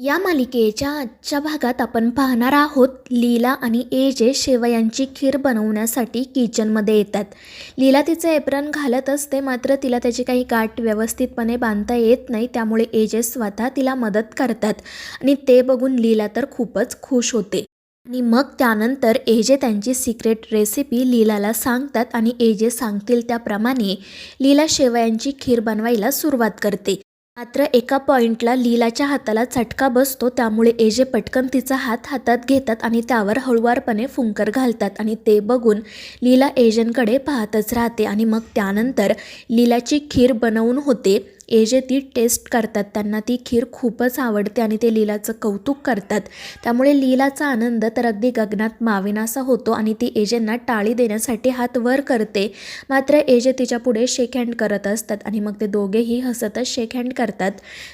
या मालिकेच्या आजच्या भागात आपण पाहणार आहोत लीला आणि एजे शेवयांची खीर बनवण्यासाठी किचनमध्ये येतात. लीला तिचे एप्रन घालत असते, मात्र तिला त्याची काही गाठ व्यवस्थितपणे बांधता येत नाही. त्यामुळे एजे स्वतः तिला मदत करतात आणि ते बघून लीला तर खूपच खुश होते. आणि मग त्यानंतर एजे त्यांची सिक्रेट रेसिपी लीलाला सांगतात आणि एजे सांगतील त्याप्रमाणे लीला शेवयांची खीर बनवायला सुरुवात करते. मात्र एका पॉइंटला लीलाच्या हाताला चटका बसतो, त्यामुळे एजे पटकन तिचा हात हातात घेतात आणि त्यावर हळुवारपणे फुंकर घालतात आणि ते बघून लीला एजेंकडे पाहतच राहते. आणि मग त्यानंतर लीलाची खीर बनवून होते. एजे ती टेस्ट करतात, त्यांना ती खीर खूपच आवडते आणि ते लीलाचं कौतुक करतात. त्यामुळे लीलाचा आनंद तर अगदी गगनात मावेनासा होतो आणि ती एजेंना टाळी देण्यासाठी हात वर करते. मात्र एजे तिच्या पुढे शेक हँड करत असतात आणि मग ते दोघेही हसतच शेक हँड करतात.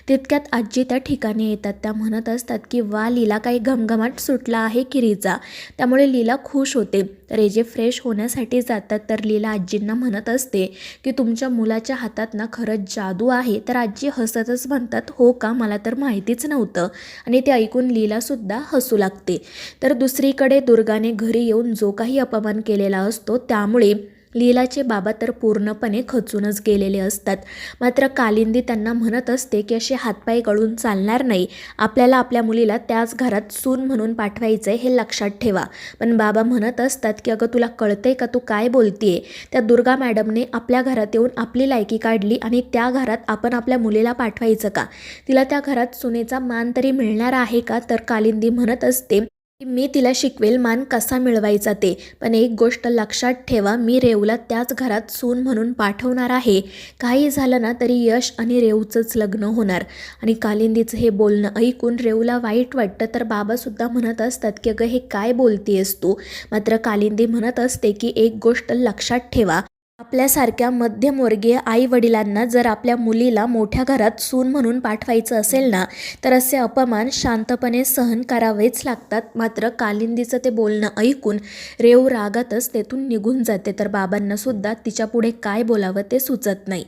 तितक्यात आजी त्या ठिकाणी येतात. त्या म्हणत असतात की वा लीला, काही घमघमाट सुटला आहे खिरीचा. त्यामुळे लीला खुश होते. तर एजे फ्रेश होण्यासाठी जातात. तर लीला आजींना म्हणत असते की तुमच्या मुलाच्या हातात ना खरंच जादू आहे. तर आजी हसतच म्हणतात, हो का, मला तर माहितीच नव्हतं. आणि ते ऐकून लीलासुद्धा हसू लागते. तर दुसरीकडे दुर्गाने घरी येऊन जो काही अपमान केलेला असतो त्यामुळे लीलाचे बाबा तर पूर्णपणे खचूनच गेलेले असतात. मात्र कालिंदी त्यांना म्हणत असते की असे हातपाय गळून चालणार नाही. आपल्याला आपल्या मुलीला त्याच घरात सून म्हणून पाठवायचं हे लक्षात ठेवा. पण बाबा म्हणत असतात की अगं तुला कळतंय का, तू काय बोलतीये? त्या दुर्गा मॅडमने आपल्या घरात येऊन आपली लायकी काढली आणि त्या घरात आपण आपल्या मुलीला पाठवायचं का? तिला त्या घरात सुनेचा मान तरी मिळणार आहे का? तर कालिंदी म्हणत असते मी तिला शिकवेल मान कसा मिळवायचा ते. पण एक गोष्ट लक्षात ठेवा, मी रेवला त्याच घरात सून म्हणून पाठवणार आहे. काही झालं ना तरी यश आणि रेवचंच लग्न होणार. आणि कालिंदीचं हे बोलणं ऐकून रेवला वाईट वाटतं. तर बाबासुद्धा म्हणत असतात की अगं हे काय बोलतेयस तू? मात्र कालिंदी म्हणत असते की एक गोष्ट लक्षात ठेवा, आपल्यासारख्या मध्यमवर्गीय आई वडिलांना जर आपल्या मुलीला मोठ्या घरात सून म्हणून पाठवायचं असेल ना, तर असे अपमान शांतपणे सहन करावेच लागतात. मात्र कालिंदीचं ते बोलणं ऐकून रेव रागातच तेथून निघून जाते. तर बाबांना सुद्धा तिच्या पुढे काय बोलावं ते सुचत नाही.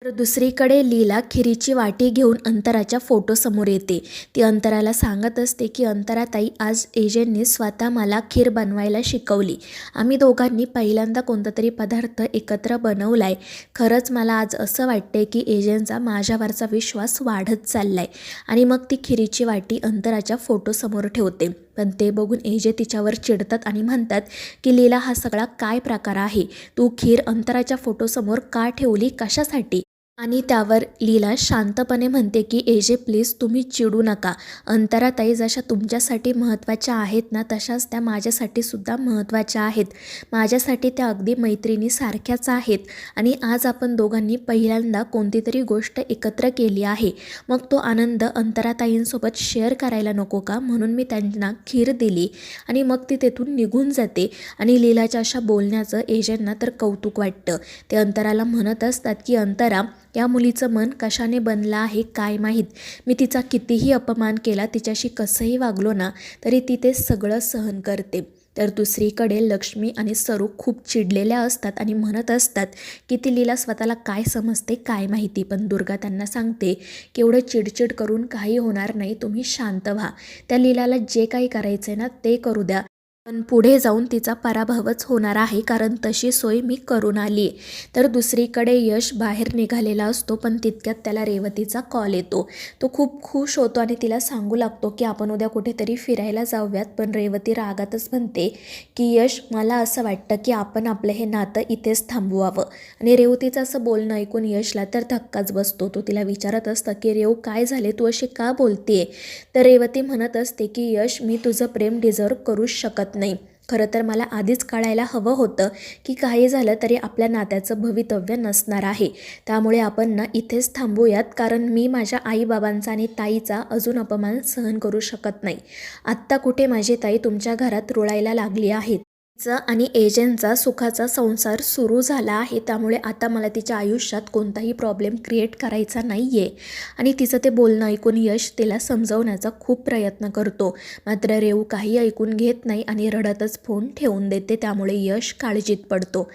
तर दुसरीकडे लीला खिरीची वाटी घेऊन अंतराच्या फोटोसमोर येते. ती अंतराला सांगत असते की अंतराताई, आज एजेंनी स्वतः मला खीर बनवायला शिकवली. आम्ही दोघांनी पहिल्यांदा कोणता तरी पदार्थ एकत्र बनवलाय. खरंच मला आज असं वाटते की एजेंचा माझ्यावरचा विश्वास वाढत चाललाय. आणि मग ती खिरीची वाटी अंतराच्या फोटोसमोर ठेवते. पण ते बघून एजे तिच्यावर चिडतात आणि म्हणतात की लीला, हा सगळा काय प्रकार आहे? तू खीर अंतराच्या फोटोसमोर का ठेवली, कशासाठी? आणि त्यावर लीला शांतपणे म्हणते की एजे प्लीज, तुम्ही चिडू नका. अंतराताई जशा तुमच्यासाठी महत्त्वाच्या आहेत ना, तशाच त्या माझ्यासाठी सुद्धा महत्त्वाच्या आहेत. माझ्यासाठी त्या अगदी मैत्रिणीसारख्याच आहेत. आणि आज आपण दोघांनी पहिल्यांदा कोणती तरी गोष्ट एकत्र केली आहे. मग तो आनंद अंतराताईंसोबत शेअर करायला नको का? म्हणून मी त्यांना खीर दिली. आणि मग ती तेथून निघून जाते. आणि लीलाच्या अशा बोलण्याचं एजेंना तर कौतुक वाटतं. ते अंतराला म्हणत असतात की अंतरा, या मुलीचं मन कशाने बनलं आहे काय माहीत. मी तिचा कितीही अपमान केला, तिच्याशी कसंही वागलो ना, तरी ती ते सगळं सहन करते. तर दुसरीकडे लक्ष्मी आणि सरू खूप चिडलेल्या असतात आणि म्हणत असतात की ती लीला स्वतःला काय समजते काय माहिती. पण दुर्गा त्यांना सांगते की एवढं चिडचिड करून काही होणार नाही, तुम्ही शांत व्हा. त्या लीलाला जे काही करायचं आहे ना ते करू द्या. पण पुढे जाऊन तिचा पराभवच होणार आहे, कारण तशी सोय मी करून आली आहे. तर दुसरीकडे यश बाहेर निघालेला असतो. पण तितक्यात त्याला रेवतीचा कॉल येतो. तो खूप खुश होतो आणि तिला सांगू लागतो की आपण उद्या कुठेतरी फिरायला जाऊयात. पण रेवती रागातच म्हणते की यश, मला असं वाटतं की आपण आपलं हे नातं इथेच थांबवावं. आणि रेवतीचं असं बोलणं ऐकून यशला तर धक्काच बसतो. तो तिला विचारत असतं की रेव, काय झाले, तू अशी का बोलतेय? तर रेवती म्हणत असते की यश, मी तुझं प्रेम डिझर्व करूच शकत नाही. खरं तर मला आधीच कळायला हवं होतं की काही झालं तरी आपल्या नात्याचं भवितव्य नसणार आहे. त्यामुळे आपण ना इथेच थांबूयात, कारण मी माझ्या आईबाबांचा आणि ताईचा अजून अपमान सहन करू शकत नाही. आत्ता कुठे माझी ताई तुमच्या घरात रुळायला लागली आहे. तिचा आणि एजेंटचा सुखाचा संसार सुरू झाला आहे. त्यामुळे आता मला तिच्या आयुष्यात कोणताही प्रॉब्लेम क्रिएट करायचा नाही आहे. आणि तिचं ते बोलणं ऐकून यश तिला समजवण्याचा खूप प्रयत्न करतो. मात्र रेव काही ऐकून घेत नाही आणि रडतच फोन ठेवून देते. त्यामुळे यश काळजीत पडतो.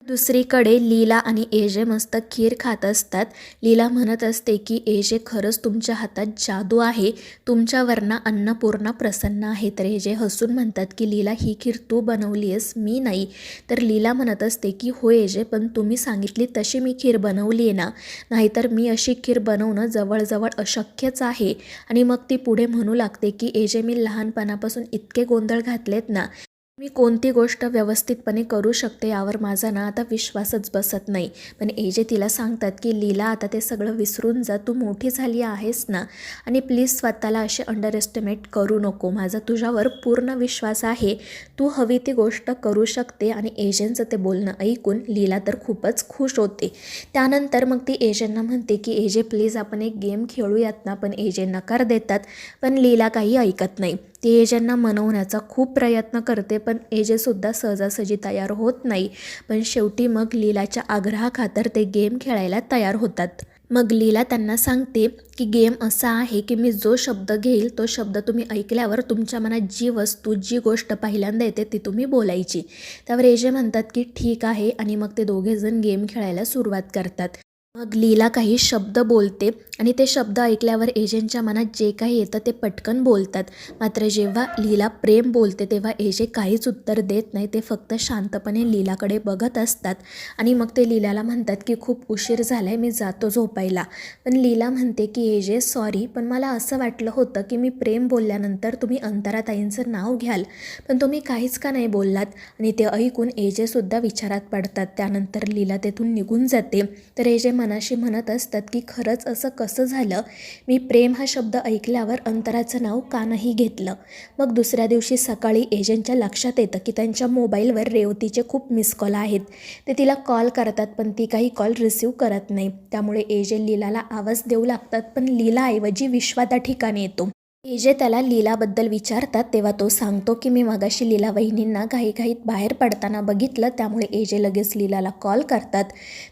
दुसरीकडे लीला आणि एजे मस्त खीर खात असतात. लीला म्हणत असते की एजे खरंच तुमच्या हातात जादू आहे, तुमच्यावरनं अन्नपूर्णा प्रसन्न आहे. तर एजे हसून म्हणतात की लीला ही खीर तू बनवली आहेस, मी नाही. तर लीला म्हणत असते की हो एजे, पण तुम्ही सांगितली तशी मी खीर बनवली आहे ना, नाहीतर मी अशी खीर बनवणं जवळजवळ अशक्यच आहे. आणि मग ती पुढे म्हणू लागते की एजे मी लहानपणापासून इतके गोंधळ घातलेत ना, मी कोणती गोष्ट व्यवस्थितपणे करू शकते यावर माझा ना आता विश्वासच बसत नाही. पण एजे तिला सांगतात की लीला आता ते सगळं विसरून जा, तू मोठी झाली आहेस ना, आणि प्लीज स्वतःला असे अंडर एस्टिमेट करू नको. माझा तुझ्यावर पूर्ण विश्वास आहे, तू हवी ती गोष्ट करू शकते. आणि एजेंचं ते बोलणं ऐकून लीला तर खूपच खुश होते. त्यानंतर मग ती एजेंना म्हणते की एजे प्लीज आपण एक गेम खेळूयात ना, पण एजे नकार देतात. पण लीला काही ऐकत नाही. ती एजेंना मनवण्याचा खूप प्रयत्न करते, पण एजेसुद्धा सहजासहजी तयार होत नाही. पण शेवटी मग लीलाच्या आग्रहाखातर ते गेम खेळायला तयार होतात. मग लीला त्यांना सांगते की गेम असा आहे की मी जो शब्द घेईल तो शब्द तुम्ही ऐकल्यावर तुमच्या मनात जी वस्तू, जी गोष्ट पहिल्यांदा येते ती तुम्ही बोलायची. त्यावर एजे म्हणतात की ठीक आहे, आणि मग ते दोघेजण गेम खेळायला सुरुवात करतात. मग लीला काही शब्द बोलते आणि ते शब्द ऐकल्यावर एजेंच्या मनात जे काही येतं ते पटकन बोलतात. मात्र जेव्हा लीला प्रेम बोलते तेव्हा एजे काहीच उत्तर देत नाही. ते फक्त शांतपणे लीलाकडे बघत असतात. आणि मग ते लीलाला म्हणतात की खूप उशीर झाला आहे, मी जातो झोपायला. पण लीला म्हणते की एजे सॉरी, पण मला असं वाटलं होतं की मी प्रेम बोलल्यानंतर तुम्ही अंतराताईंचं नाव घ्याल, पण तुम्ही काहीच का नाही बोललात. आणि ते ऐकून एजेसुद्धा विचारात पडतात. त्यानंतर लीला तेथून निघून जाते. तर एजे मनाशी म्हणत असतात की खरंच असं कसं झालं, मी प्रेम हा शब्द ऐकल्यावर अंतराचं नाव का नाही घेतलं. मग दुसऱ्या दिवशी सकाळी एजेंटच्या लक्षात येतं की त्यांच्या मोबाईलवर रेवतीचे खूप मिस कॉल आहेत. ते तिला कॉल करतात पण ती काही कॉल रिसीव करत नाही. त्यामुळे एजे लीलाला आवाज देऊ लागतात, पण लीलाऐवजी विश्वा त्या ठिकाणी येतो. एजे त्याला लीलाबद्दल विचारतात तेव्हा तो सांगतो की मी मगाशी लीला वहिनींना घाईघाईत बाहेर पडताना बघितलं, त्यामुळे एजे लगेच लीलाला कॉल करतात.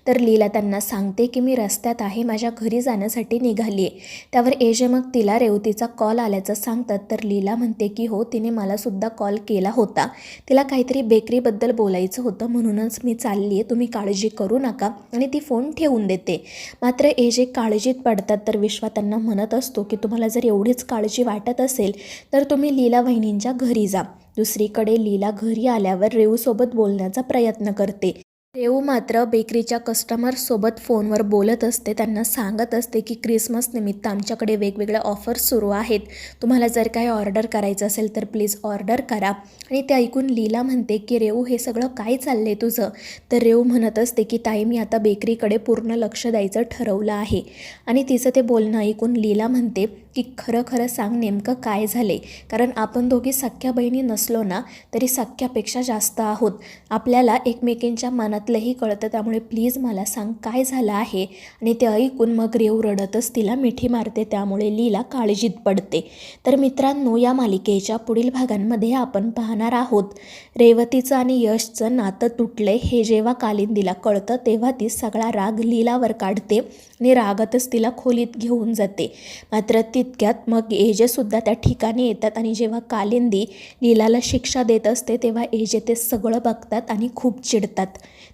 तर लीला त्यांना सांगते की मी रस्त्यात आहे, माझ्या घरी जाण्यासाठी निघाली आहे. त्यावर एजे मग तिला रेवतीचा कॉल आल्याचं सांगतात. तर लीला म्हणते की हो, तिने मलासुद्धा कॉल केला होता, तिला काहीतरी बेकरीबद्दल बोलायचं होतं, म्हणूनच मी चालली आहे, तुम्ही काळजी करू नका, आणि ती फोन ठेवून देते. मात्र एजे काळजीत पडतात. तर विश्वा त्यांना म्हणत असतो की तुम्हाला जर एवढीच काळजी वाटत असेल तर तुम्ही लीला वहिनींच्या घरी जा. दुसरीकडे लीला घरी आल्यावर रेवूसोबत बोलण्याचा प्रयत्न करते. रेवू मात्र बेकरीच्या कस्टमरसोबत फोनवर बोलत असते. त्यांना सांगत असते की क्रिसमस निमित्त आमच्याकडे वेगवेगळ्या ऑफर्स सुरू आहेत, तुम्हाला जर काही ऑर्डर करायचं असेल तर प्लीज ऑर्डर करा. आणि ते ऐकून लीला म्हणते की रेवू हे सगळं काय चाललंय तुझं. तर रेवू म्हणत असते की ताई मी आता बेकरीकडे पूर्ण लक्ष द्यायचं ठरवलं आहे. आणि तिचं ते बोलणं ऐकून लीला म्हणते की खरं खरं सांग नेमकं काय झाले, कारण आपण दोघी सख्या बहिणी नसलो ना तरी सख्यापेक्षा जास्त आहोत, आपल्याला एकमेकींच्या मनातलंही कळतं, त्यामुळे प्लीज मला सांग काय झालं आहे. आणि ते ऐकून मग रेवू रडतच तिला मिठी मारते. त्यामुळे लीला काळजीत पडते. तर मित्रांनो, या मालिकेच्या पुढील भागांमध्ये आपण पाहणार आहोत रेवतीचं आणि यशचं नातं तुटले हे जेव्हा कालिंदीला कळतं तेव्हा ती सगळा राग लीलावर काढते आणि रागातच तिला खोलीत घेऊन जाते. मात्र तितक्यात मग एजेसुद्धा त्या ठिकाणी येतात आणि जेव्हा कालिंदी लीलाला शिक्षा देत असते तेव्हा एजे ते सगळं बघतात आणि खूप चिडतात.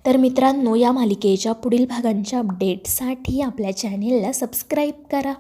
तर मित्रांनो, या मालिकेच्या पुढील भागांच्या अपडेटसाठी आपल्या चॅनेलला सबस्क्राईब करा.